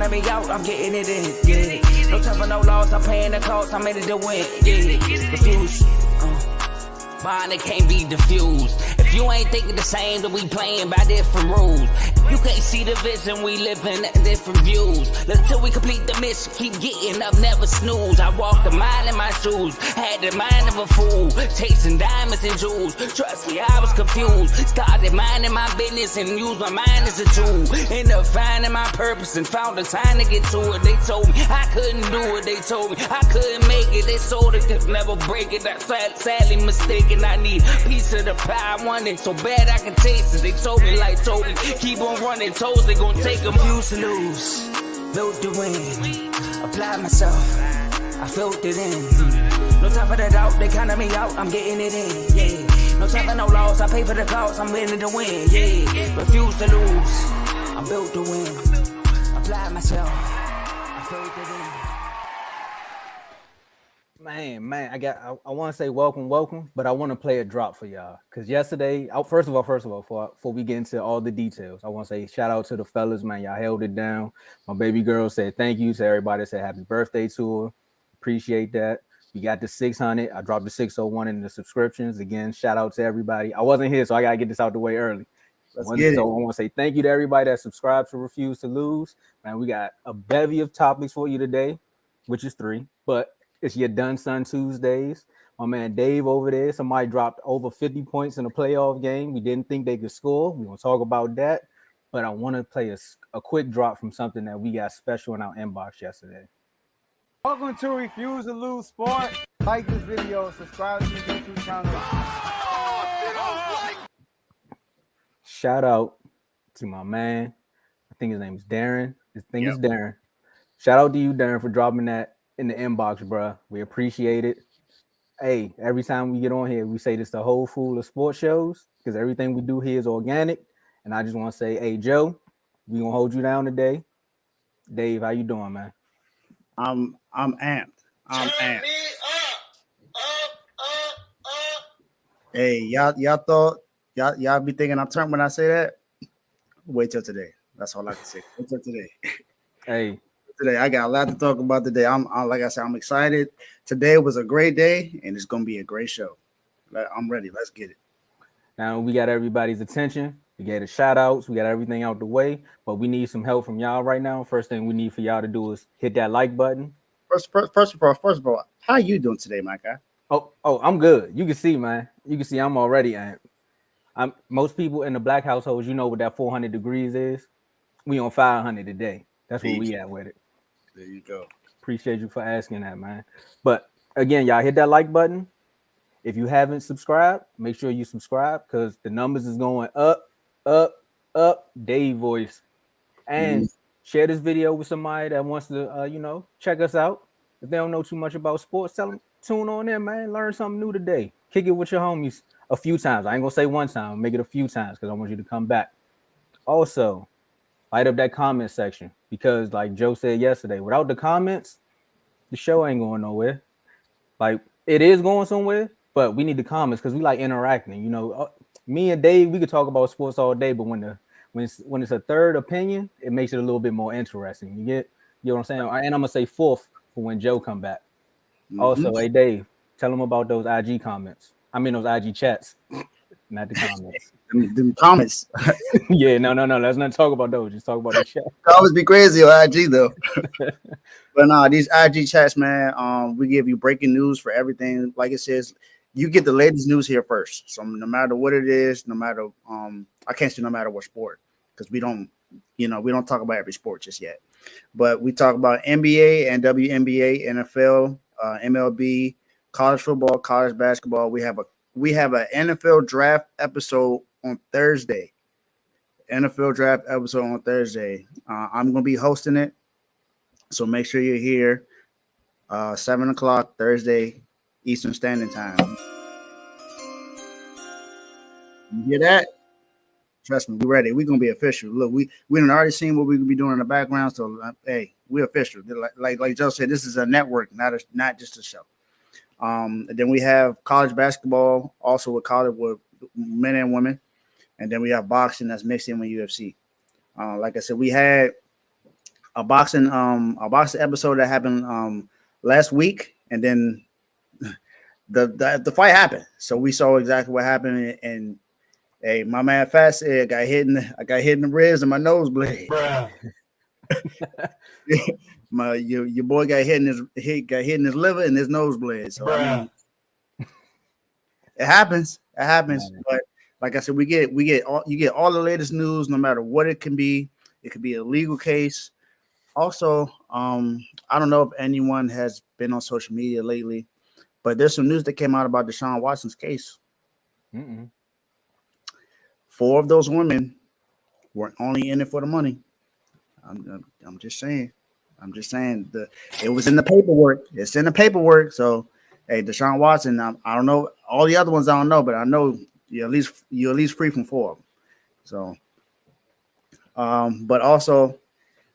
counting me out, I'm getting it in, yeah. No time for no loss, I'm paying the cost, I'm in it to win, yeah. Refuse, mine, it can't be diffused. If you ain't thinking the same, then we playing by different rules. You can't see the vision, we living at different views. Until we complete the mission, keep getting up, never snooze. I walked a mile in my shoes, had the mind of a fool, chasing diamonds and jewels. Trust me, I was confused. Started minding my business and used my mind as a tool. Ended up finding my purpose and found the time to get to it. They told me I couldn't do it, they told me I couldn't make it. They sold it, could never break it. That's sadly mistaken. I need a piece of the pie, I want it so bad I can taste it. They told me like told me, keep on running toes, they gon' take them. Used to lose, built to win, apply myself, I felt it in. No time for the doubt, they counted me out, I'm getting it in, yeah. No time for no loss, I pay for the cost, I'm winning to win, yeah. Refuse to lose, I'm built to win, apply myself, I felt it in. Man, I want to say welcome, but I want to play a drop for y'all. Because yesterday, first of all, before we get into all the details, I want to say shout out to the fellas, man. Y'all held it down. My baby girl said thank you to everybody that said happy birthday to her. Appreciate that. We got the 600. I dropped the 601 in the subscriptions. Again, shout out to everybody. I wasn't here, so I got to get this out the way early. So I want to say thank you to everybody that subscribed to Refuse to Lose. Man, we got a bevy of topics for you today, which is 3, but it's your Done Son Tuesdays. My man Dave over there, somebody dropped over 50 points in a playoff game. We didn't think they could score. We're going to talk about that. But I want to play a quick drop from something that we got special in our inbox yesterday. Welcome to Refuse to Lose Sport. Like this video, subscribe to the YouTube channel. Shout out to my man. I think his name is Darren. Is Darren. Shout out to you, Darren, for dropping that in the inbox, bro. We appreciate it. Hey, every time we get on here, we say this the whole full of sports shows because everything we do here is organic. And I just want to say, hey, Joe, we gonna hold you down today. Dave, how you doing, man? I'm amped. I'm amped. Hey, y'all thought y'all be thinking I'm turned when I say that? Wait till today. That's all I can say. Wait till today. Hey. Today I got a lot to talk about today. I'm like I said, I'm excited. Today was a great day, and it's gonna be a great show. I'm ready. Let's get it. Now we got everybody's attention. We got the shout outs. We got everything out the way, but we need some help from y'all right now. First thing we need for y'all to do is hit that like button. First of all, how you doing today, my guy? Oh, I'm good. You can see, man. You can see I'm already amped. Most people in the black households, you know what that 400 degrees is. We on 500 today. That's where we at with it. There you go. Appreciate you for asking that, man. But again, y'all hit that like button. If you haven't subscribed, make sure you subscribe because the numbers is going up. Dave voice. And share this video with somebody that wants to, check us out. If they don't know too much about sports, tell them tune on in, man. Learn something new today. Kick it with your homies a few times. I ain't gonna say one time. Make it a few times because I want you to come back. Also, light up that comment section because, like Joe said yesterday, without the comments, the show ain't going nowhere. Like it is going somewhere, but we need the comments because we like interacting. Me and Dave, we could talk about sports all day, but when it's a third opinion, it makes it a little bit more interesting. You know what I'm saying? And I'm gonna say fourth for when Joe come back. Also, hey Dave, tell them about those IG comments. I mean those IG chats, not the comments. Them comments. Yeah, no. Let's not talk about those. Just talk about the chat. Always be crazy on IG though. But no, these IG chats, man. We give you breaking news for everything. Like it says, you get the latest news here first. So no matter what it is, no matter I can't say no matter what sport because we don't talk about every sport just yet. But we talk about NBA and WNBA, NFL, MLB, college football, college basketball. We have an NFL draft episode on Thursday. I'm going to be hosting it. So make sure you're here 7:00 Thursday Eastern Standard Time. You hear that? Trust me, we're ready. We're going to be official. Look, we done already seen what we could be doing in the background. So, hey, we're official. Like Joe said, this is a network, not just a show. Then we have college basketball, also with men and women. And then we have boxing that's mixed in with UFC. Like I said, we had a boxing episode that happened last week, and then the fight happened. So we saw exactly what happened, and hey, my man Fat said I got hit in the ribs and my nosebleed. Your boy got hit in his liver and his nosebleed. So I mean, it happens. It happens. But like I said, you get all the latest news, no matter what it can be. It could be a legal case. Also, I don't know if anyone has been on social media lately, but there's some news that came out about Deshaun Watson's case. 4 of those women were only in it for the money. I'm just saying. It was in the paperwork. It's in the paperwork. So, hey, Deshaun Watson. I don't know all the other ones. I don't know, but I know you're at least free from 4 of them. So, but also,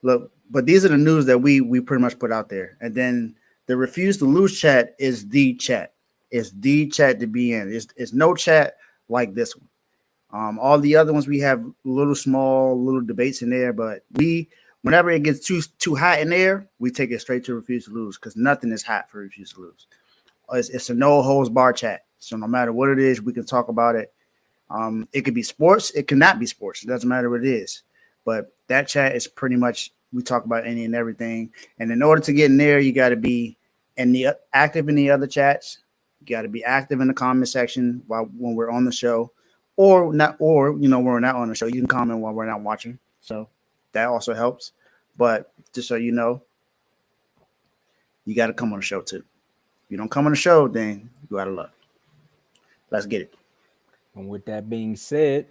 look. But these are the news that we pretty much put out there. And then the Refuse to Lose chat is the chat. It's the chat to be in. It's no chat like this one. All the other ones we have little debates in there, but whenever it gets too hot in there, we take it straight to Refuse to Lose because nothing is hot for Refuse to Lose. It's a no holds bar chat. So no matter what it is, we can talk about it. It could be sports. It cannot be sports. It doesn't matter what it is. But that chat is pretty much we talk about any and everything. And in order to get in there, you got to be active in the other chats. You got to be active in the comment section when we're on the show, or not. Or when we're not on the show, you can comment while we're not watching. So that also helps. But just so you know, you got to come on the show too. If you don't come on the show, then you out of luck. Let's get it. And with that being said,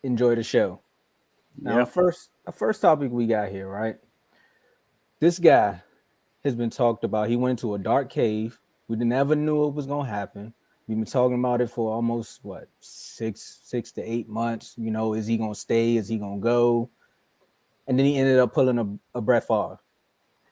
enjoy the show. Now, the first topic we got here, right? This guy has been talked about. He went into a dark cave. We never knew it was going to happen. We've been talking about it for almost, 6 to 8 months. Is he going to stay? Is he going to go? And then he ended up pulling a Brett Favre.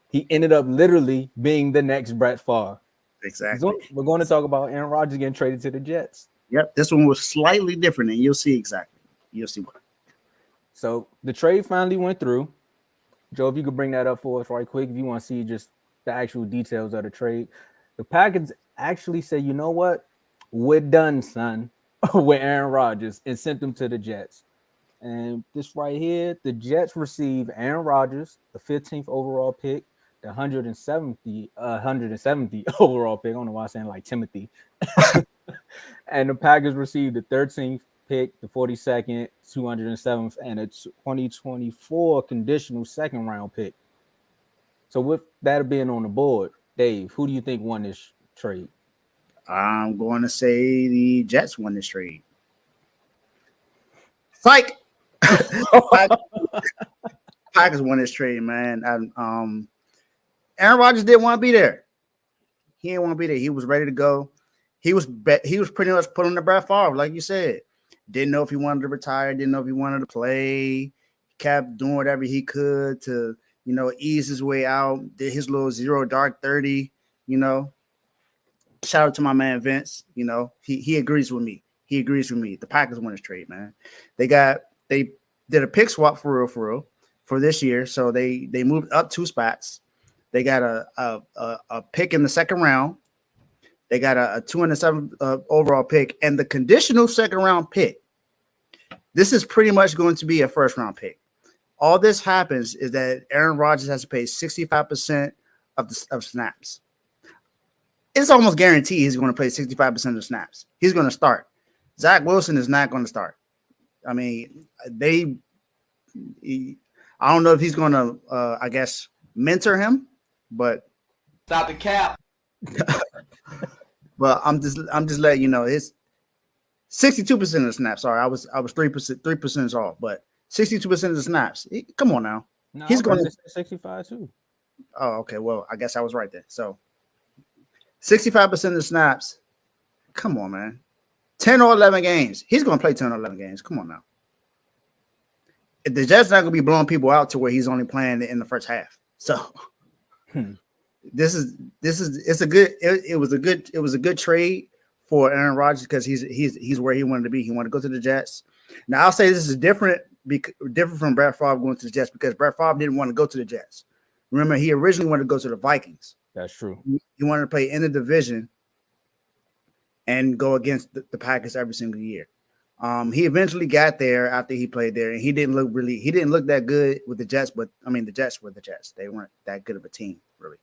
He ended up literally being the next Brett Favre. Exactly. We're going to talk about Aaron Rodgers getting traded to the Jets. Yep. This one was slightly different, and you'll see exactly. You'll see why. So the trade finally went through. Joe, if you could bring that up for us right quick, if you want to see just the actual details of the trade. The Packers actually said, you know what? We're done, son, with Aaron Rodgers, and sent them to the Jets. And this right here, the Jets received Aaron Rodgers, the 15th overall pick, the 170 overall pick. I don't know why I'm saying like Timothy. And the Packers received the 13th pick, the 42nd, 207th, and a 2024 conditional second round pick. So with that being on the board, Dave, who do you think won this trade? I'm going to say the Jets won this trade. Psych. Packers won this trade, man. Aaron Rodgers didn't want to be there. He didn't want to be there. He was ready to go. He was pretty much pulling the Brett Favre, like you said. Didn't know if he wanted to retire. Didn't know if he wanted to play. Kept doing whatever he could to, ease his way out. Did his little 0 dark 30. Shout out to my man Vince. He agrees with me. He agrees with me. The Packers won this trade, man. They did a pick swap for real for this year. So they moved up 2 spots. They got a pick in the second round. They got a 207th overall pick, and the conditional second round pick. This is pretty much going to be a first round pick. All this happens is that Aaron Rodgers has to pay 65% of snaps. It's almost guaranteed he's going to play 65% of snaps. He's going to start. Zach Wilson is not going to start. I mean, I don't know if he's going to, mentor him, but Stop the cap. But I'm just letting you know it's 62% of the snaps. Sorry, I was 3% off, but 62% of the snaps. Come on now, no, he's going to 65 too. Oh, okay. Well, I guess I was right there. So 65% of the snaps. Come on, man. 10 or 11 games. He's going to play 10 or 11 games. Come on now. The Jets not going to be blowing people out to where he's only playing in the first half. So. It was a good trade for Aaron Rodgers because he's where he wanted to be. He wanted to go to the Jets. Now I'll say this is different different from Brett Favre going to the Jets because Brett Favre didn't want to go to the Jets. Remember, he originally wanted to go to the Vikings. That's true. He wanted to play in the division and go against the Packers every single year. He eventually got there after he played there, and he didn't look that good with the Jets. But I mean, the Jets were the Jets; they weren't that good of a team, really.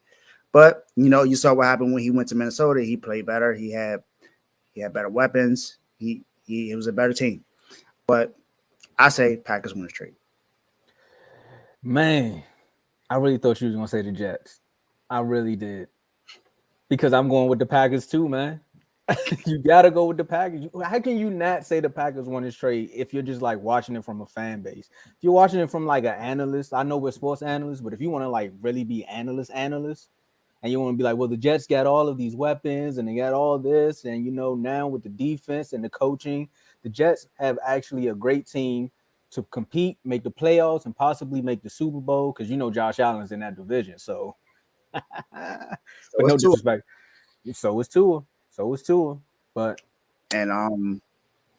But you saw what happened when he went to Minnesota. He played better. He had better weapons. It was a better team. But I say Packers win the trade. Man, I really thought you was gonna say the Jets. I really did, because I'm going with the Packers too, man. You gotta go with the Packers. How can you not say the Packers won this trade if you're just like watching it from a fan base? If you're watching it from like an analyst, I know we're sports analysts, but if you want to like really be analyst, and you want to be like, well, the Jets got all of these weapons and they got all this, and now with the defense and the coaching, the Jets have actually a great team to compete, make the playoffs, and possibly make the Super Bowl, because Josh Allen's in that division. So, but no disrespect. So is Tua. But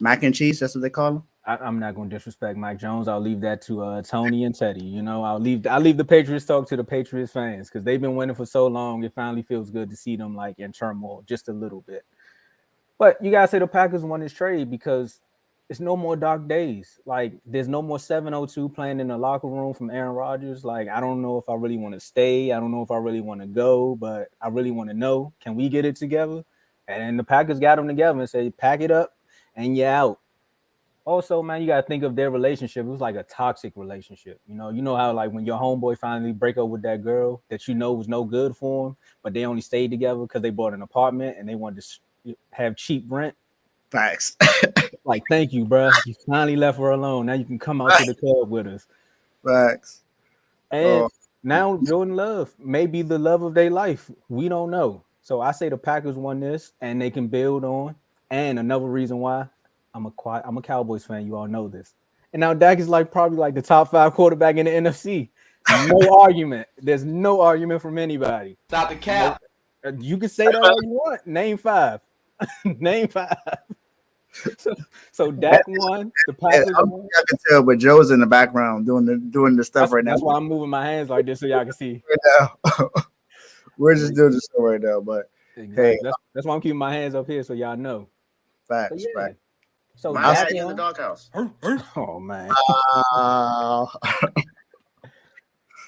mac and cheese, that's what they call him. I'm not going to disrespect Mike Jones. I'll leave that to Tony and Teddy. I'll leave the Patriots talk to the Patriots fans, because they've been winning for so long. It finally feels good to see them like in turmoil just a little bit. But you gotta say the Packers won this trade because it's no more dark days. Like, there's no more 702 playing in the locker room from Aaron Rodgers. Like, I don't know if I really want to stay. I don't know if I really want to go, but I really want to know, can we get it together? And the Packers got them together and say, pack it up and you're out. Also, man, you got to think of their relationship. It was like a toxic relationship. You know how like when your homeboy finally break up with that girl that was no good for him, but they only stayed together because they bought an apartment and they wanted to have cheap rent. Facts. Like, thank you, bro. You finally left her alone. Now you can come out to the club with us. Facts. And now Jordan Love may be the love of their life. We don't know. So I say the Packers won this, and they can build on. And another reason why, I'm a Cowboys fan. You all know this. And now Dak is probably like the top 5 quarterback in the NFC. No argument. There's no argument from anybody. Stop the cap. You can say that all you want. Name 5. Name 5. So Dak won. The Packers won. I can tell, but Joe's in the background doing the stuff right now. That's why I'm moving my hands like this so y'all can see. Right now. We're just doing the show right now, but exactly. Hey, that's why I'm keeping my hands up here so y'all know. Facts, right. So Dak in the doghouse. Oh man.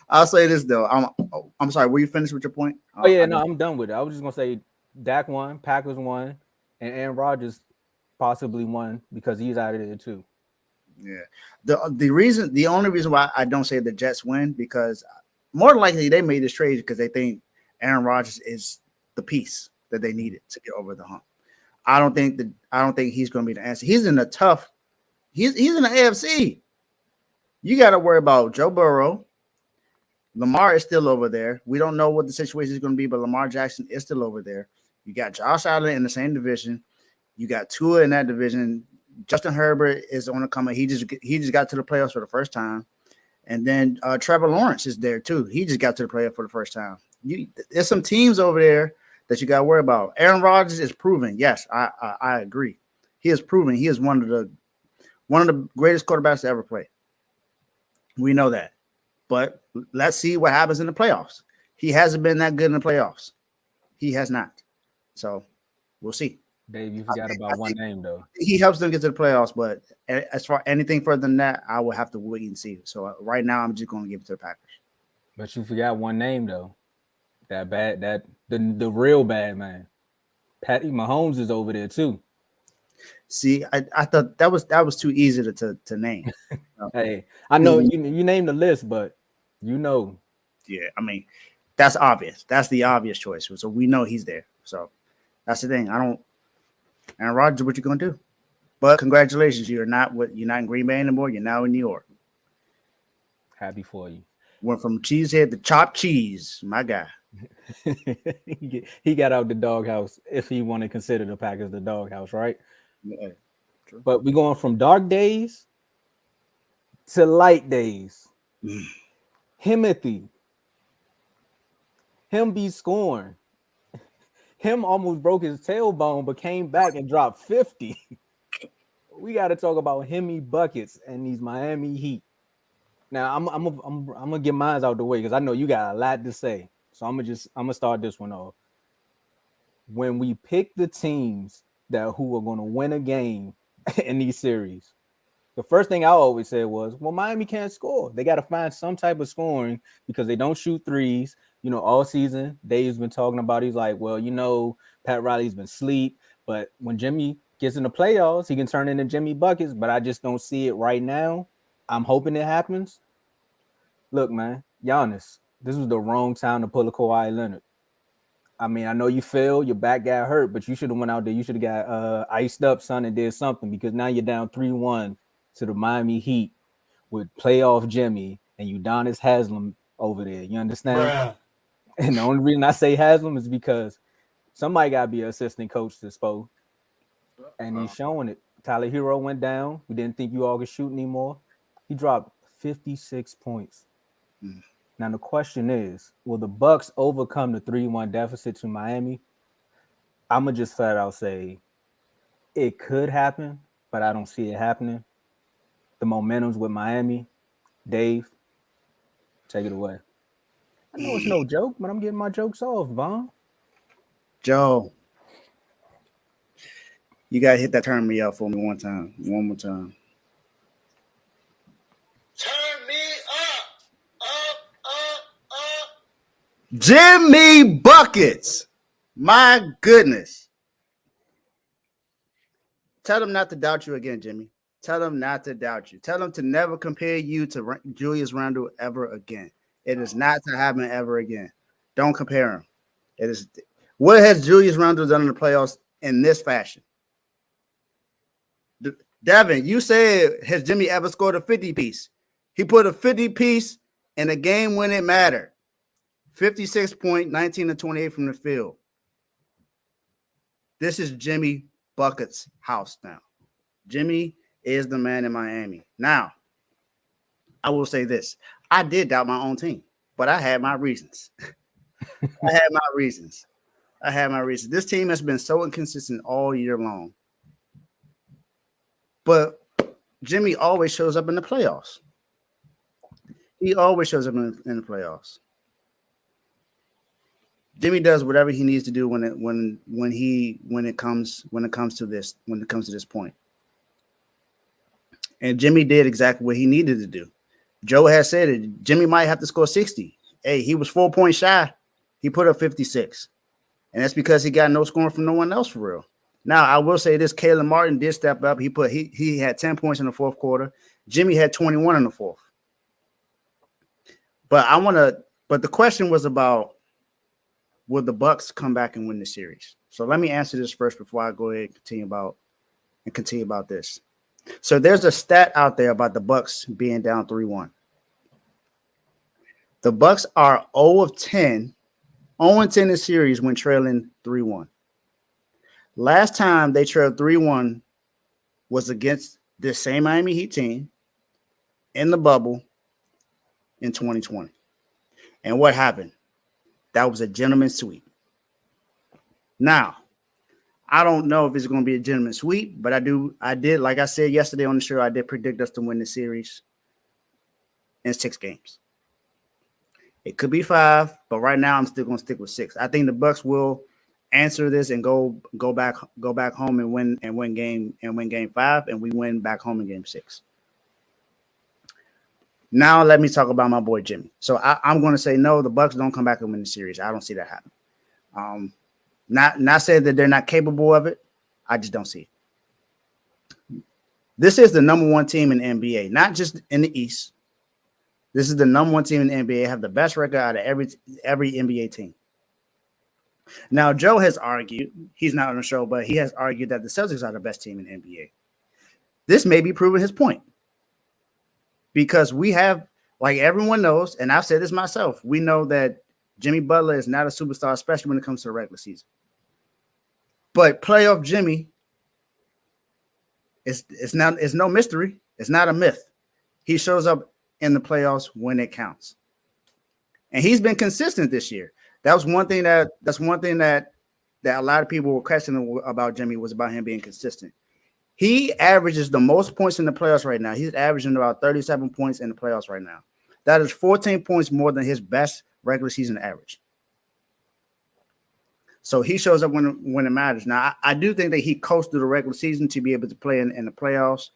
I'll say this though. I'm sorry. Were you finished with your point? Oh yeah, no, I'm done with it. I was just gonna say Dak won, Packers won, and Aaron Rodgers possibly won because he's out of there too. Yeah. The only reason why I don't say the Jets win, because more than likely they made this trade because they think Aaron Rodgers is the piece that they needed to get over the hump. I don't think he's going to be the answer. He's in the AFC. You got to worry about Joe Burrow. Lamar is still over there. We don't know what the situation is going to be, but Lamar Jackson is still over there. You got Josh Allen in the same division. You got Tua in that division. Justin Herbert is on the come. He just got to the playoffs for the first time. And then Trevor Lawrence is there too. He just got to the playoffs for the first time. There's some teams over there that you got to worry about. Aaron Rodgers is proven. Yes, I agree. He is proven. He is one of the greatest quarterbacks to ever play. We know that. But let's see what happens in the playoffs. He hasn't been that good in the playoffs. He has not. So we'll see. Dave, you forgot about one name though. He helps them get to the playoffs, but as far anything further than that, I will have to wait and see. So right now, I'm just going to give it to the Packers. But you forgot one name though. The real bad man. Patty Mahomes is over there too. See, I thought that was too easy to name. Hey, I know you named the list, but Yeah, I mean, that's obvious. That's the obvious choice. So we know he's there. So that's the thing. Aaron Rodgers, what you gonna do? But congratulations, you're not in Green Bay anymore. You're now in New York. Happy for you. Went from cheesehead to chopped cheese, my guy. He got out the doghouse, if he want to consider the Packers the doghouse, right? Yeah, true. But we're going from dark days to light days. Himothy. Him be scoring. Him almost broke his tailbone, but came back and dropped 50. we got to talk about Hemi buckets and these Miami Heat. Now I'm gonna get mine out the way because I know you got a lot to say. So I'm gonna start this one off. When we pick the teams who are gonna win a game in these series, the first thing I always said was, well, Miami can't score. They got to find some type of scoring because they don't shoot threes. You know, all season Dave's been talking about. He's like, well, you know, Pat Riley's been asleep, but when Jimmy gets in the playoffs, he can turn into Jimmy buckets. But I just don't see it right now. I'm hoping it happens. Look, man, Giannis, this was the wrong time to pull a Kawhi Leonard. I mean, I know you failed, your back got hurt, but you should have went out there. You should have got iced up, son, and did something because now you're down 3-1 to the Miami Heat with playoff Jimmy and Udonis Haslem over there. You understand? Bruh. And the only reason I say Haslem is because somebody got to be an assistant coach to Spo. And he's showing it. Tyler Hero went down. We didn't think you all could shoot anymore. He dropped 56 points. Now the question is, will the Bucks overcome the 3-1 deficit to Miami? I'm going to just flat out say it could happen, but I don't see it happening. The momentum's with Miami. Dave, take it away. I know it's no joke, but I'm getting my jokes off, Vaughn. Joe, you got to hit that turn me up for me one more time. Turn me up. Jimmy buckets. My goodness. Tell them not to doubt you again, Jimmy. Tell them not to doubt you. Tell them to never compare you to Julius Randle ever again. It is not to happen ever again. Don't compare him. It is. What has Julius Randle done in the playoffs in this fashion? Devin, you said, has Jimmy ever scored a 50-piece? He put a 50-piece in a game when it mattered. 56 point, 19 to 28 from the field. This is Jimmy Bucket's house now. Jimmy is the man in Miami. Now, I will say this. I did doubt my own team, but I had my reasons. I had my reasons. This team has been so inconsistent all year long. But Jimmy always shows up in the playoffs. He always shows up in the playoffs. Jimmy does whatever he needs to do when it comes to this point. And Jimmy did exactly what he needed to do. Joe has said it. Jimmy might have to score 60. Hey, he was 4 points shy. He put up 56. And that's because he got no scoring from no one else for real. Now, I will say this, Caleb Martin did step up. He had 10 points in the fourth quarter. Jimmy had 21 in the fourth. But the question was about, will the Bucks come back and win the series? So let me answer this first before I go ahead and continue about this. So there's a stat out there about the Bucks being down 3-1. The Bucks are 0-10 in series when trailing 3-1. Last time they trailed 3-1 was against this same Miami Heat team in the bubble in 2020. And what happened? That was a gentleman's sweep. Now, I don't know if it's going to be a gentleman's sweep, but I did, like I said yesterday on the show, I did predict us to win the series in 6 games. It could be 5, but right now I'm still going to stick with 6. I think the Bucks will answer this and go back home and win game 5, and we win back home in game 6. Now let me talk about my boy Jimmy. So I'm going to say no, the Bucks don't come back and win the series. I don't see that happen. Not saying that they're not capable of it. I just don't see it. This is the number 1 team in the NBA, not just in the East. This is the number 1 team in the NBA, have the best record out of every NBA team. Now, Joe has argued, he's not on the show, but he has argued that the Celtics are the best team in the NBA. This may be proving his point. Because we have, like everyone knows, and I've said this myself, we know that Jimmy Butler is not a superstar, especially when it comes to the regular season. But playoff Jimmy it's no mystery. It's not a myth. He shows up in the playoffs when it counts. And he's been consistent this year. That's one thing that a lot of people were questioning about Jimmy was about him being consistent. He averages the most points in the playoffs right now. He's averaging about 37 points in the playoffs right now. That is 14 points more than his best regular season average. So he shows up when it matters. Now, I do think that he coached through the regular season to be able to play in the playoffs.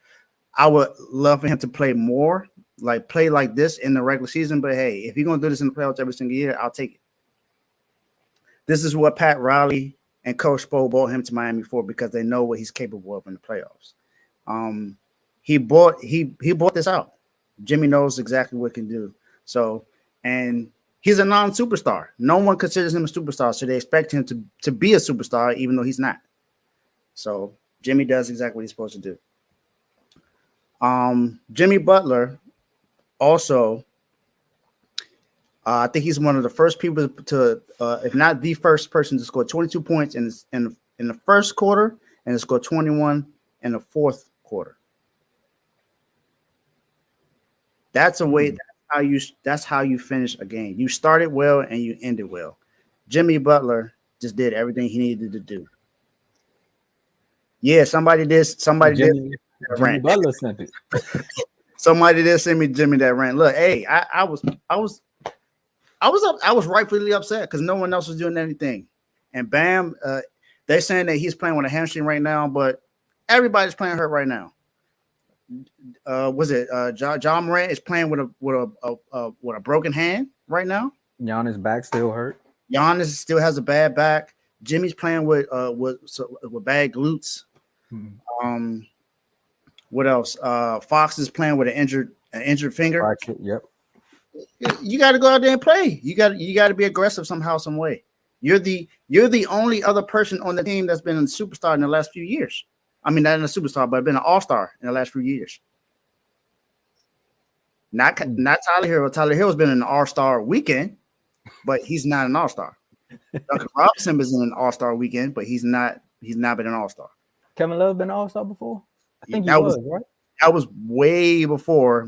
I would love for him to play more, like play like this in the regular season. But hey, if you're going to do this in the playoffs every single year, I'll take it. This is what Pat Riley and Coach Spo brought him to Miami for, because they know what he's capable of in the playoffs. He bought this out. Jimmy knows exactly what he can do. So, and he's a non-superstar. No one considers him a superstar, so they expect him to be a superstar, even though he's not. So Jimmy does exactly what he's supposed to do. Jimmy Butler also, I think he's one of the first people to, if not the first person to score 22 points in the first quarter and to score 21 in the fourth quarter. That's a way. That's how you finish a game. You started well and you ended well. Jimmy Butler just did everything he needed to do. Yeah, somebody did. Jimmy Butler sent it. Somebody did send me Jimmy that rant. Look, hey, I was rightfully upset because no one else was doing anything. And Bam, they're saying that he's playing with a hamstring right now, but everybody's playing hurt right now. John Morant is playing with a broken hand right now. Giannis' back still hurt. Giannis still has a bad back. Jimmy's playing with bad glutes. Mm-hmm. What else? Fox is playing with an injured finger. Fracture, yep. You got to go out there and play. You got to be aggressive somehow, some way. You're the only other person on the team that's been a superstar in the last few years. I mean, not in a superstar, but been an all-star in the last few years. Not Tyler Hero. Tyler Hero's been in an all-star weekend, but he's not an all-star. Duncan Robinson was in an all-star weekend, but he's not been an all-star. Kevin Love been an all-star before? I think he was, right? That was way before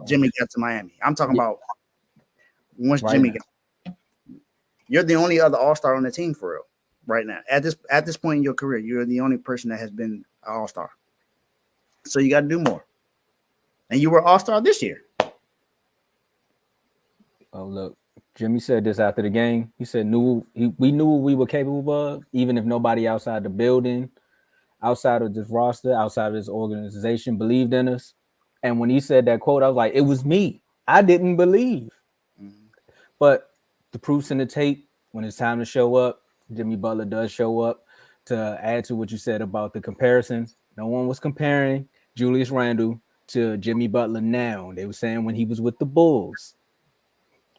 Jimmy got to Miami. I'm talking about once right Jimmy got. You're the only other all-star on the team for real right now. At this point in your career, you're the only person that has been an all-star. So you got to do more. And you were all-star this year. Oh, look. Jimmy said this after the game. He said we knew what we were capable of, even if nobody outside the building, outside of this roster, outside of this organization believed in us. And when he said that quote, I was like, it was me. I didn't believe. Mm-hmm. But the proof's in the tape. When it's time to show up, Jimmy Butler does show up. To add to what you said about the comparison, no one was comparing Julius Randle to Jimmy Butler now. They were saying when he was with the Bulls.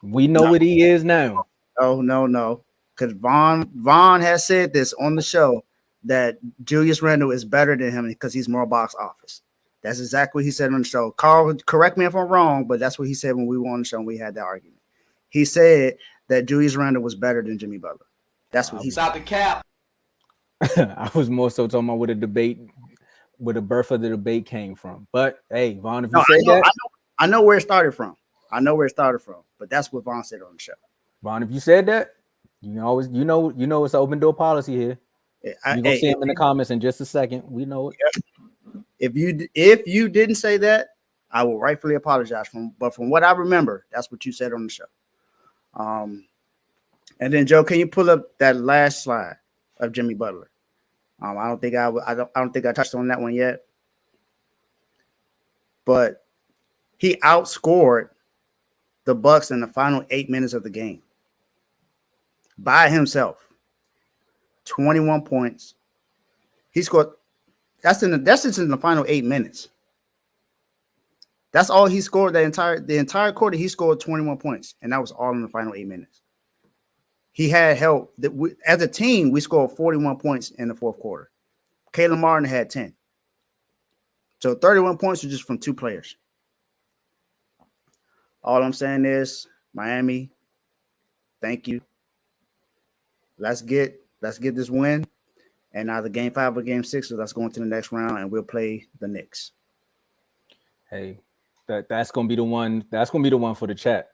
We know what he is now. No. Because Vaughn has said this on the show that Julius Randle is better than him because he's more box office. That's exactly what he said on the show. Carl, correct me if I'm wrong, but that's what he said when we were on the show and we had that argument. He said that Julius Randle was better than Jimmy Butler. That's what he said. Stop the cap. I was more so talking about where the birth of the debate came from. But hey, Vaughn, if you said that, I know where it started from. But that's what Vaughn said on the show. Vaughn, if you said that, you know it's an open door policy here. You're gonna see him in the comments in just a second. We know it. If you didn't say that, I will rightfully apologize. But from what I remember, that's what you said on the show. And then Joe, can you pull up that last slide of Jimmy Butler? I don't think I touched on that one yet. But he outscored the Bucks in the final 8 minutes of the game by himself. 21 points. He scored. That's just in the final 8 minutes. That's all he scored. The entire quarter, he scored 21 points, and that was all in the final 8 minutes. He had help. As a team, we scored 41 points in the fourth quarter. Caleb Martin had 10. So 31 points were just from two players. All I'm saying is, Miami, thank you. Let's get this win. And either game 5 or game 6, so let's go into the next round and we'll play the Knicks. Hey, that's gonna be the one. That's gonna be the one for the chat.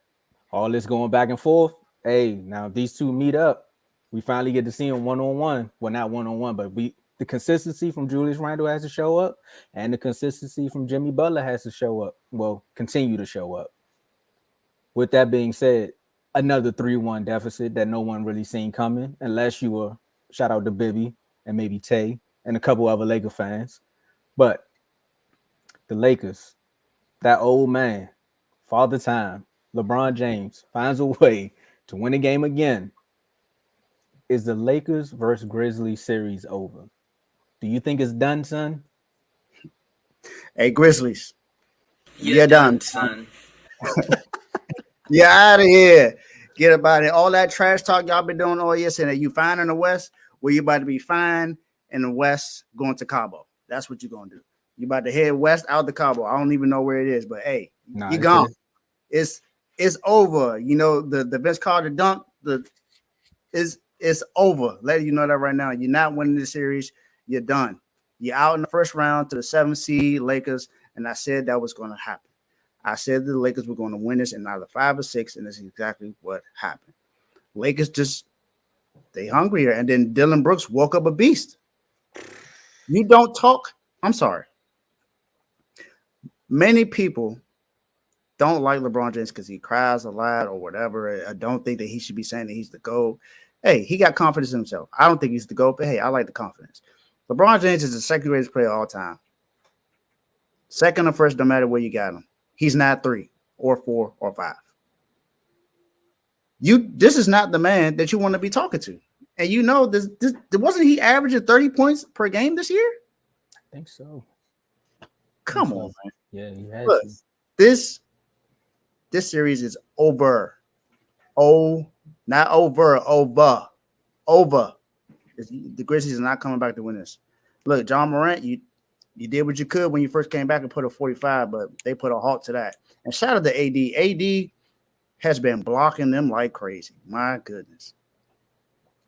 All this going back and forth. Hey, now if these two meet up, we finally get to see them one-on-one. Well, not one-on-one, but The consistency from Julius Randle has to show up, and the consistency from Jimmy Butler has to show up. Well, continue to show up. With that being said, another 3-1 deficit that no one really seen coming, unless you were, shout out to Bibby and maybe Tay and a couple other Laker fans. But the Lakers, that old man, Father Time, LeBron James, finds a way to win a game again. Is the Lakers versus Grizzlies series over? Do you think it's done, son? Hey, Grizzlies, you're done, son. You're out of here. Get about it. All that trash talk y'all been doing all year, saying that you fine in the West, well, you about to be fine in the West going to Cabo. That's what you're going to do. You about to head west out to Cabo. I don't even know where it is, but hey, you're gone. It's over. You know, the Vince Carter dunk, it's over. Letting you know that right now. You're not winning the series. You're done. You're out in the first round to the 7th seed Lakers, and I said that was going to happen. I said the Lakers were going to win this in either 5 or 6, and that's exactly what happened. Lakers they hungrier, and then Dylan Brooks woke up a beast. You don't talk. I'm sorry. Many people don't like LeBron James because he cries a lot or whatever. I don't think that he should be saying that he's the GOAT. Hey, he got confidence in himself. I don't think he's the GOAT, but hey, I like the confidence. LeBron James is the second greatest player of all time. Second or first, no matter where you got him. He's not 3 or 4 or 5. This is not the man that you want to be talking to. And you know, this wasn't he averaging 30 points per game this year? I think so. Come on, man. Yeah, he has. Look, this series is over. Oh, not over. Over. The Grizzlies are not coming back to win this. Look, John Morant, you did what you could when you first came back and put a 45, but they put a halt to that. And shout out to AD. AD has been blocking them like crazy. My goodness.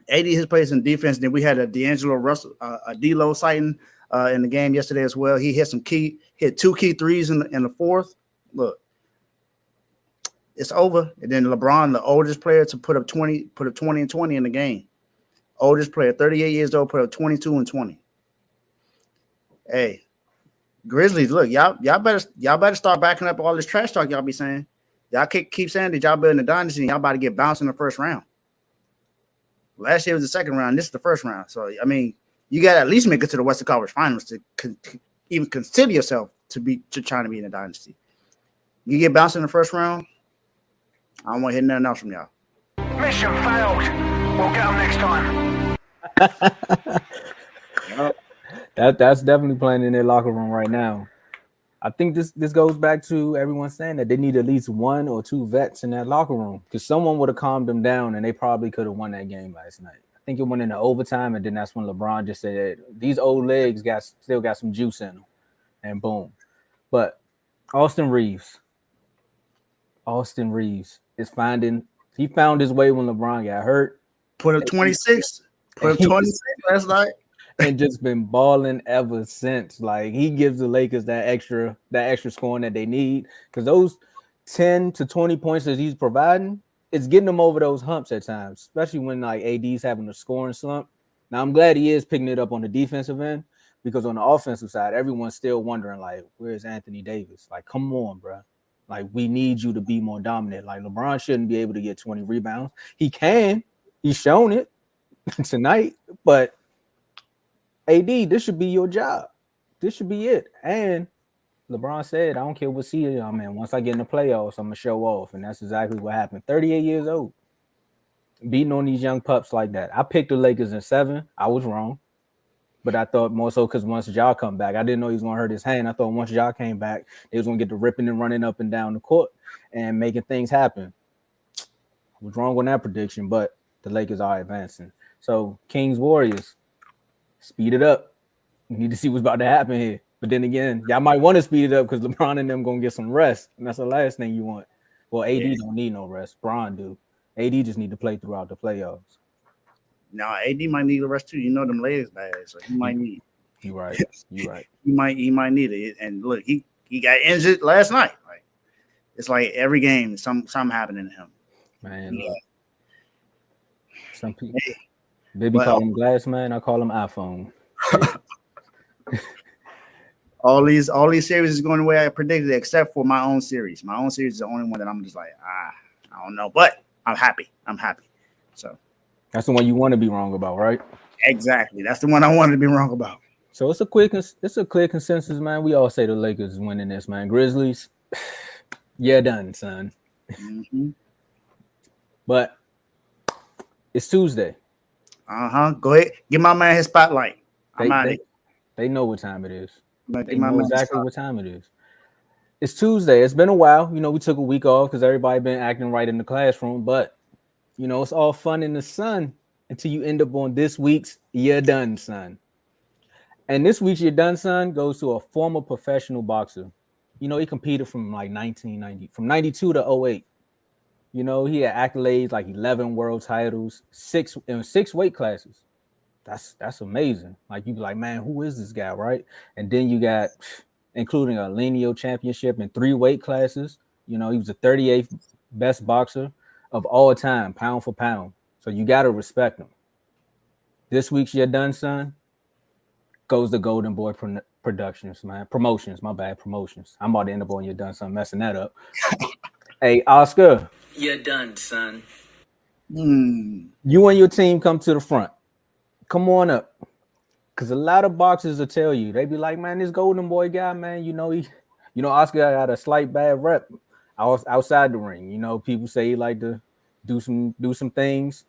AD has played some defense. Then we had a D'Angelo Russell, a D-Lo sighting in the game yesterday as well. He hit 2 key threes in the fourth. Look, it's over. And then LeBron, the oldest player to put up 20 and 20 in the game. Oldest player, 38 years old, put up 22 and 20. Hey, Grizzlies, look, y'all better start backing up all this trash talk y'all be saying. Y'all keep saying that y'all building the dynasty and y'all about to get bounced in the first round. Last year was the second round. This is the first round. So, I mean, you got to at least make it to the Western Conference Finals to even consider yourself to trying to be in a dynasty. You get bounced in the first round, I don't want to hear nothing else from y'all. Mission failed. We'll get them next time. That's definitely playing in their locker room right now. I think this goes back to everyone saying that they need at least 1 or 2 vets in that locker room because someone would have calmed them down and they probably could have won that game last night. I think it went into overtime, and then that's when LeBron just said, these old legs still got some juice in them, and boom. But Austin Reeves is he found his way when LeBron got hurt. Put up 26. Put up 26 last night. And just been balling ever since. Like, he gives the Lakers that extra scoring that they need, because those 10 to 20 points that he's providing, it's getting them over those humps at times, especially when like AD's having a scoring slump. Now, I'm glad he is picking it up on the defensive end, because on the offensive side, everyone's still wondering, like, where's Anthony Davis? Like, come on, bro. Like, we need you to be more dominant. Like, LeBron shouldn't be able to get 20 rebounds. He can. He's shown it tonight, but AD, this should be your job. This should be it. And LeBron said, I don't care what seed I'm in. Once I get in the playoffs, I'm going to show off. And that's exactly what happened. 38 years old. Beating on these young pups like that. I picked the Lakers in 7. I was wrong. But I thought more so because once Ja come back, I didn't know he was going to hurt his hand. I thought once Ja came back, they was going to get to ripping and running up and down the court and making things happen. I was wrong on that prediction, but the Lakers are advancing. So, Kings-Warriors. Speed it up. We need to see what's about to happen here. But then again, y'all might want to speed it up because LeBron and them going to get some rest. And that's the last thing you want. Well, AD don't need no rest. Bron do. AD just need to play throughout the playoffs. No, AD might need the rest too. You know them legs bad, so he might need. You right. He might need it. And look, he got injured last night. Like, it's like every game, something happening to him. Man, look. Some people. Baby call him glass man. I call him iPhone. All these series is going the way I predicted, except for my own series. My own series is the only one that I'm just like, I don't know, but I'm happy. So That's the one you want to be wrong about, right? exactly, that's the one I wanted to be wrong about. So it's a clear consensus, man. We all say the Lakers is winning this, man. Grizzlies, yeah, done, son. Mm-hmm. But it's Tuesday. Go ahead, give my man his spotlight. They know what time it is. They They know exactly what time it is. It's Tuesday. It's been a while. You know, we took a week off because everybody been acting right in the classroom. But, you know, it's all fun in the sun until you end up on this week's You're Done, Son. And this week's You're Done, Son goes to a former professional boxer. You know, he competed from like 1990, from 92 to 08. You know, he had accolades like 11 world titles, six weight classes. That's amazing. Like, you be like, man, who is this guy, right? And then you got, including a lineal championship in 3 weight classes. You know, he was the 38th best boxer of all time, pound for pound. So you got to respect him. This week's You're Done, Son goes to Golden Boy Productions, man. Promotions. I'm about to end up on You're Done, Son, messing that up. Hey, Oscar. You're done, son. You and your team come to the front. Come on up. Because a lot of boxers will tell you, they be like, man, this Golden Boy guy, man, Oscar got a slight bad rep outside the ring. You know, people say he like to do some things,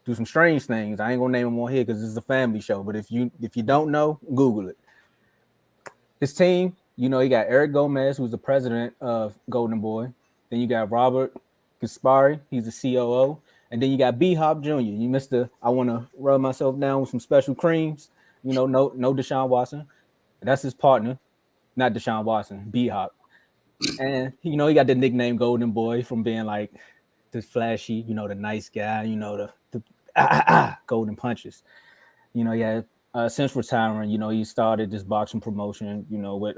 do some strange things. I ain't gonna name him on here because this is a family show. But if you don't know, Google it. His team, you know, he got Eric Gomez, who's the president of Golden Boy. Then you got Robert Gaspari, he's the COO. And then you got B-Hop Jr. You missed I want to rub myself down with some special creams. You know, no Deshaun Watson. That's his partner, not Deshaun Watson, B-Hop. And, you know, he got the nickname Golden Boy from being like this flashy, you know, the nice guy, you know, the golden punches. You know, yeah, since retiring, you know, he started this boxing promotion, you know, with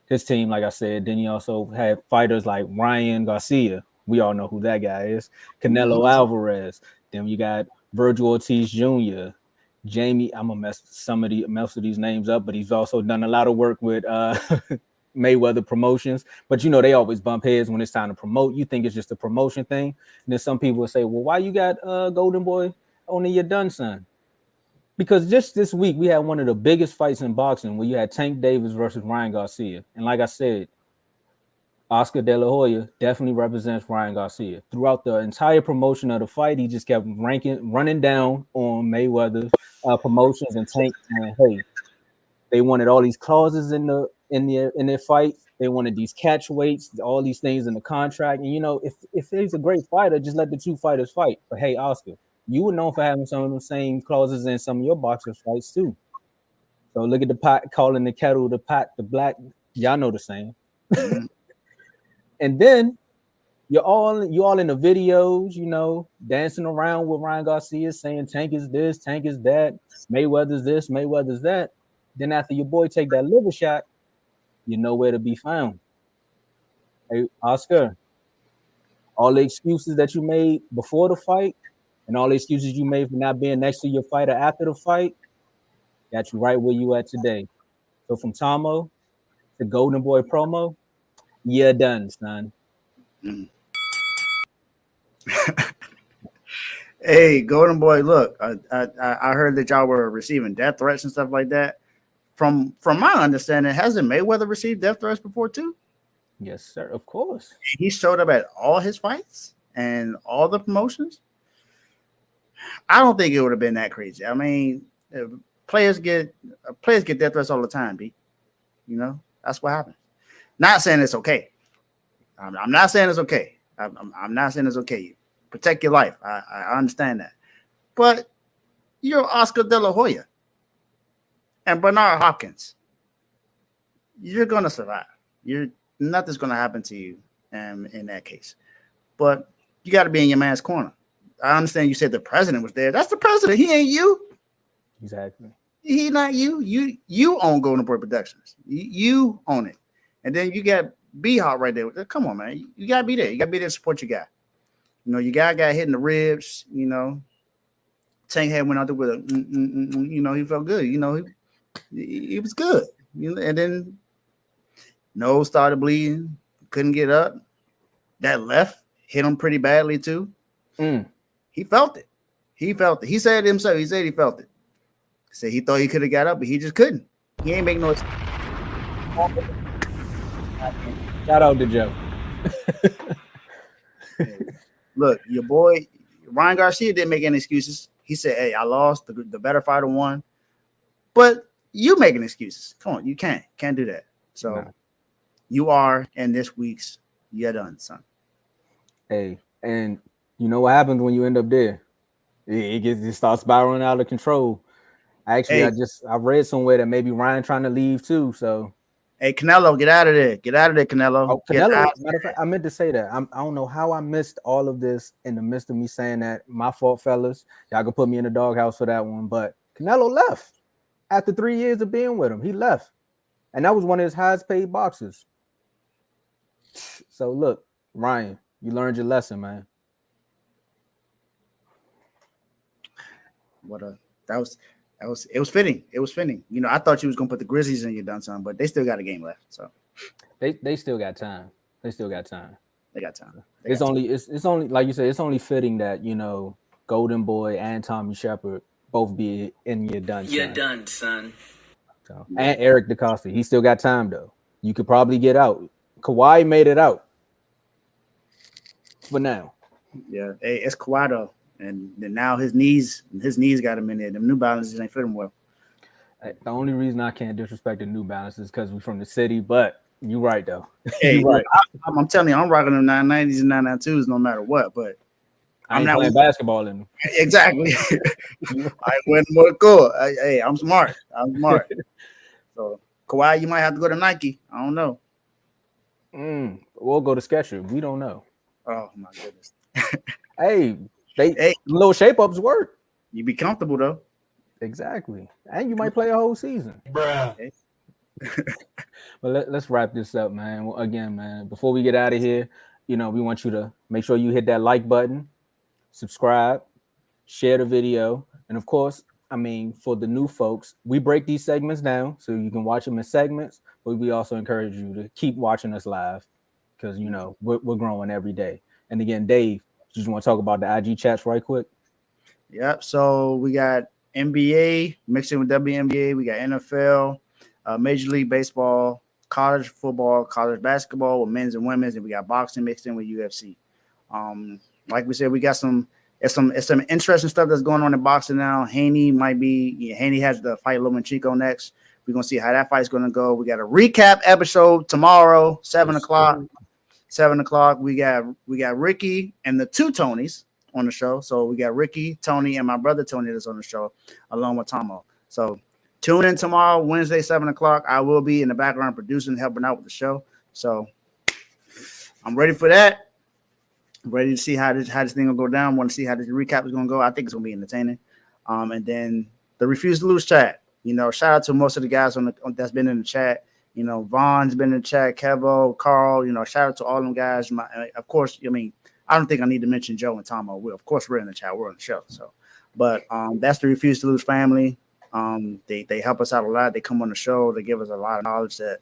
his team, like I said. Then he also had fighters like Ryan Garcia. We all know who that guy is. Canelo Alvarez. Then you got Virgil Ortiz Jr., Jamie. I'm gonna mess most of these names up, but he's also done a lot of work with Mayweather Promotions. But you know, they always bump heads when it's time to promote. You think it's just a promotion thing, and then some people will say, "Well, why you got Golden Boy on the You're Done, Son?" Because just this week we had one of the biggest fights in boxing, where you had Tank Davis versus Ryan Garcia, and like I said, Oscar De La Hoya definitely represents Ryan Garcia. Throughout the entire promotion of the fight, he just kept running down on Mayweather's promotions and Tank. And hey, they wanted all these clauses in their fight. They wanted these catch weights, all these things in the contract. And you know, if he's a great fighter, just let the two fighters fight. But hey, Oscar, you were known for having some of the same clauses in some of your boxing fights too. So look at the pot, calling the kettle the pot, the black. Y'all know the saying. And then you're all in the videos, you know, dancing around with Ryan Garcia, saying Tank is this, Tank is that, Mayweather's this, Mayweather's that. Then after your boy take that liver shot, you're nowhere to be found. Hey, Oscar, all the excuses that you made before the fight and all the excuses you made for not being next to your fighter after the fight got you right where you at today. So from Tomo to Golden Boy promo, you're done, son. Hey, Golden Boy, look, I heard that y'all were receiving death threats and stuff like that. From my understanding, hasn't Mayweather received death threats before too? Yes, sir. Of course. He showed up at all his fights and all the promotions. I don't think it would have been that crazy. I mean, players get death threats all the time, B. You know, that's what happens. Not saying it's okay. I'm not saying it's okay. I'm not saying it's okay. Protect your life. I understand that. But you're Oscar De La Hoya and Bernard Hopkins. You're going to survive. Nothing's going to happen to you in that case. But you got to be in your man's corner. I understand you said the president was there. That's the president. He ain't you. Exactly. He not you. You own Golden Boy Productions. You own it. And then you got B-Hop right there. Come on, man. You got to be there. You got to be there to support your guy. You know, your guy got hit in the ribs, you know. Tank had went out there with a, you know, he felt good. You know, he was good. You know, and then nose started bleeding, couldn't get up. That left hit him pretty badly too. He felt it. He felt it. He said it himself. He said he felt it. He said he thought he could have got up, but he just couldn't. He ain't make no. Shout out to Joe. Look, your boy Ryan Garcia didn't make any excuses. He said, "Hey, I lost. The better fighter won." But you making excuses. Come on, you can't do that. So you are in this week's "You're Done, Son." Hey, and you know what happens when you end up there? It starts spiraling out of control. Actually, I read somewhere that maybe Ryan trying to leave too. So, hey, Canelo, get out of there. Get out of there, Canelo. Oh, Canelo. Matter of fact, I meant to say that. I don't know how I missed all of this in the midst of me saying that. My fault, fellas. Y'all can put me in the doghouse for that one. But Canelo left after 3 years of being with him. He left, and that was one of his highest paid boxers. So look, Ryan, you learned your lesson, man. It was fitting. It was fitting. You know, I thought you was gonna put the Grizzlies in your done son, but they still got a game left. So they still got time. They still got time. They got time. It's only like you said, it's only fitting that, you know, Golden Boy and Tommy Shepard both be in your done son. You're done, son. So, and Eric DaCosta, he still got time though. You could probably get out. Kawhi made it out for now. Yeah, hey, it's Kawhi though. And then now his knees got him in there. Them New Balances ain't fit him well. The only reason I can't disrespect the New Balances is because we're from the city, but you're right though. Hey, you're right. I'm telling you, I'm rocking them 990s and 992s no matter what. But I ain't playing basketball in them. Exactly. I went more cool. Hey, I'm smart. So Kawhi, you might have to go to Nike. I don't know. We'll go to Skechers. We don't know. Oh my goodness. Hey, little shape ups work. You be comfortable though. Exactly, and you might play a whole season, bruh. Okay. But let's wrap this up, man. Well, again, man, before we get out of here, you know, we want you to make sure you hit that like button, subscribe, share the video, and of course, I mean, for the new folks, we break these segments down so you can watch them in segments, but we also encourage you to keep watching us live because, you know, we're growing every day. And again, Dave, you just want to talk about the IG chats right quick? Yep. So we got NBA mixed in with WNBA. We got NFL, Major League Baseball, college football, college basketball with men's and women's, and we got boxing mixed in with UFC. Like we said, we got some interesting stuff that's going on in boxing now. Haney has the fight Lomachenko next. We're gonna see how that fight's gonna go. We got a recap episode tomorrow, 7 o'clock. 7 o'clock. We got Ricky and the two Tonys on the show. So we got Ricky, Tony, and my brother Tony that's on the show, along with Tomo. So tune in tomorrow, Wednesday, 7 o'clock. I will be in the background producing, helping out with the show. So I'm ready for that. I'm ready to see how this thing will go down. Want to see how this recap is gonna go. I think it's gonna be entertaining. And then the Refuse to Lose chat. You know, shout out to most of the guys that's been in the chat. You know, Vaughn's been in the chat, Kevo, Carl, you know, shout out to all them guys. Of course, I mean, I don't think I need to mention Joe and Tomo. Of course, we're in the chat. We're on the show. So, but that's the Refuse to Lose family. They help us out a lot. They come on the show. They give us a lot of knowledge that,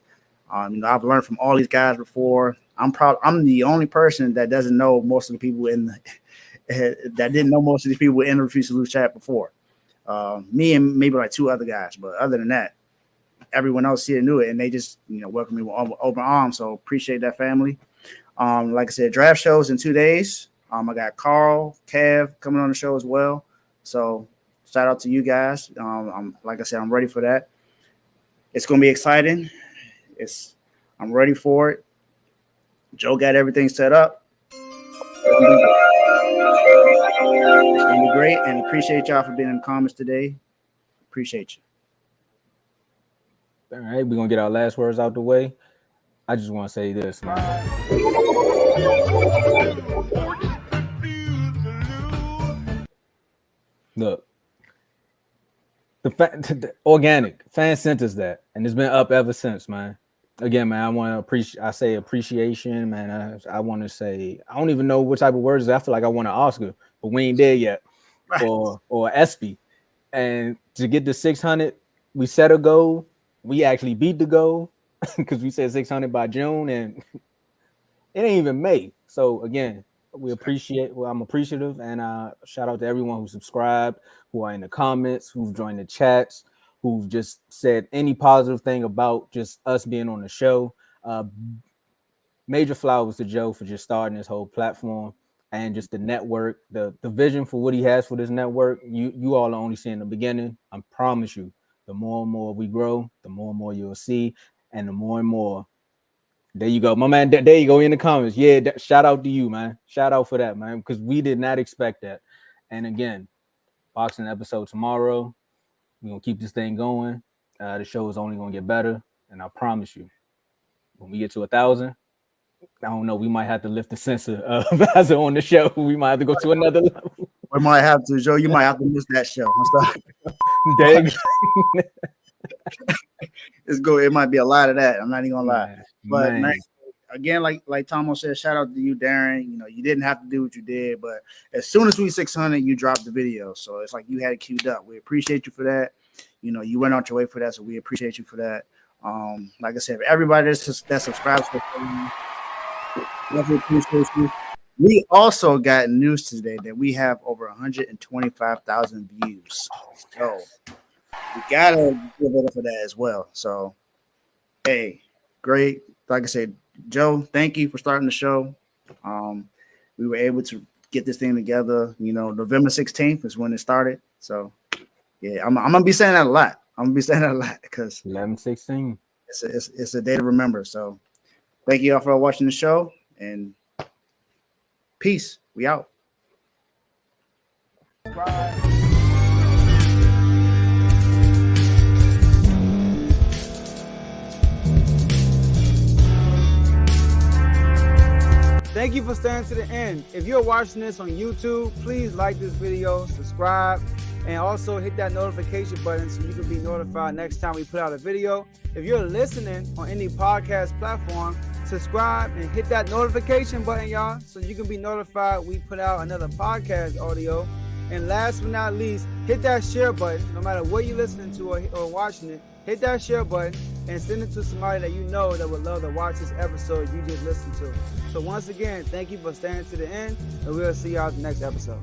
you know, I've learned from all these guys before. I'm proud. I'm the only person that doesn't know most of the people that didn't know most of these people in the Refuse to Lose chat before. Me and maybe like two other guys. But other than that, everyone else here knew it, and they just, you know, welcomed me with open arms. So appreciate that family. Like I said, draft shows in 2 days. I got Carl, Kev coming on the show as well. So shout out to you guys. Like I said, I'm ready for that. It's gonna be exciting. I'm ready for it. Joe got everything set up. It's gonna be great, and appreciate y'all for being in the comments today. Appreciate you. All right, we're gonna get our last words out the way. I just want to say this, man. Look, the organic fan sent us that, and it's been up ever since, man. Again, man, I want to appreciate. I say appreciation, man. I want to say I don't even know what type of words. I feel like I want an Oscar, but we ain't there yet. or Espy. And to get to 600, we set a goal. We actually beat the goal because we said 600 by June, and it ain't even May. So again, we appreciate. Well, I'm appreciative, and shout out to everyone who subscribed, who are in the comments, who've joined the chats, who've just said any positive thing about just us being on the show. Major flowers to Joe for just starting this whole platform and just the network, the vision for what he has for this network. You all are only seeing the beginning. I promise you, the more and more we grow, the more and more you'll see, and the more and more. There you go, my man. There you go in the comments. Yeah, shout out to you, man. Shout out for that, man, because we did not expect that. And again, boxing episode tomorrow. We're gonna keep this thing going. The show is only gonna get better, and I promise you, when we get to 1,000, I don't know. We might have to lift the censor as on the show. We might have to go to another level. We might have to, Joe. You might have to miss that show. I'm sorry. Dang. It's good. It might be a lot of that. I'm not even gonna lie. But Man. man, again, like Tomo said, shout out to you, Darren. You know, you didn't have to do what you did, but as soon as we 600, you dropped the video. So it's like you had it queued up. We appreciate you for that. You know, you went out your way for that, so we appreciate you for that. Like I said, everybody that subscribes to definitely appreciate you. We also got news today that we have over 125,000 views. So we gotta give it up for that as well. So, hey, great. Like I said, Joe, thank you for starting the show. We were able to get this thing together. You know, November 16th is when it started. So, yeah, I'm gonna be saying that a lot. Because 11/16. It's a day to remember. So, thank you all for watching the show, and peace. We out. Thank you for staying to the end. If you're watching this on YouTube, please like this video, subscribe, and also hit that notification button so you can be notified next time we put out a video. If you're listening on any podcast platform, subscribe and hit that notification button, y'all, so you can be notified we put out another podcast audio. And last but not least, hit that share button. No matter what you're listening to or watching it, hit that share button and send it to somebody that you know that would love to watch this episode you just listened to. So once again, thank you for staying to the end, and we'll see y'all at the next episode.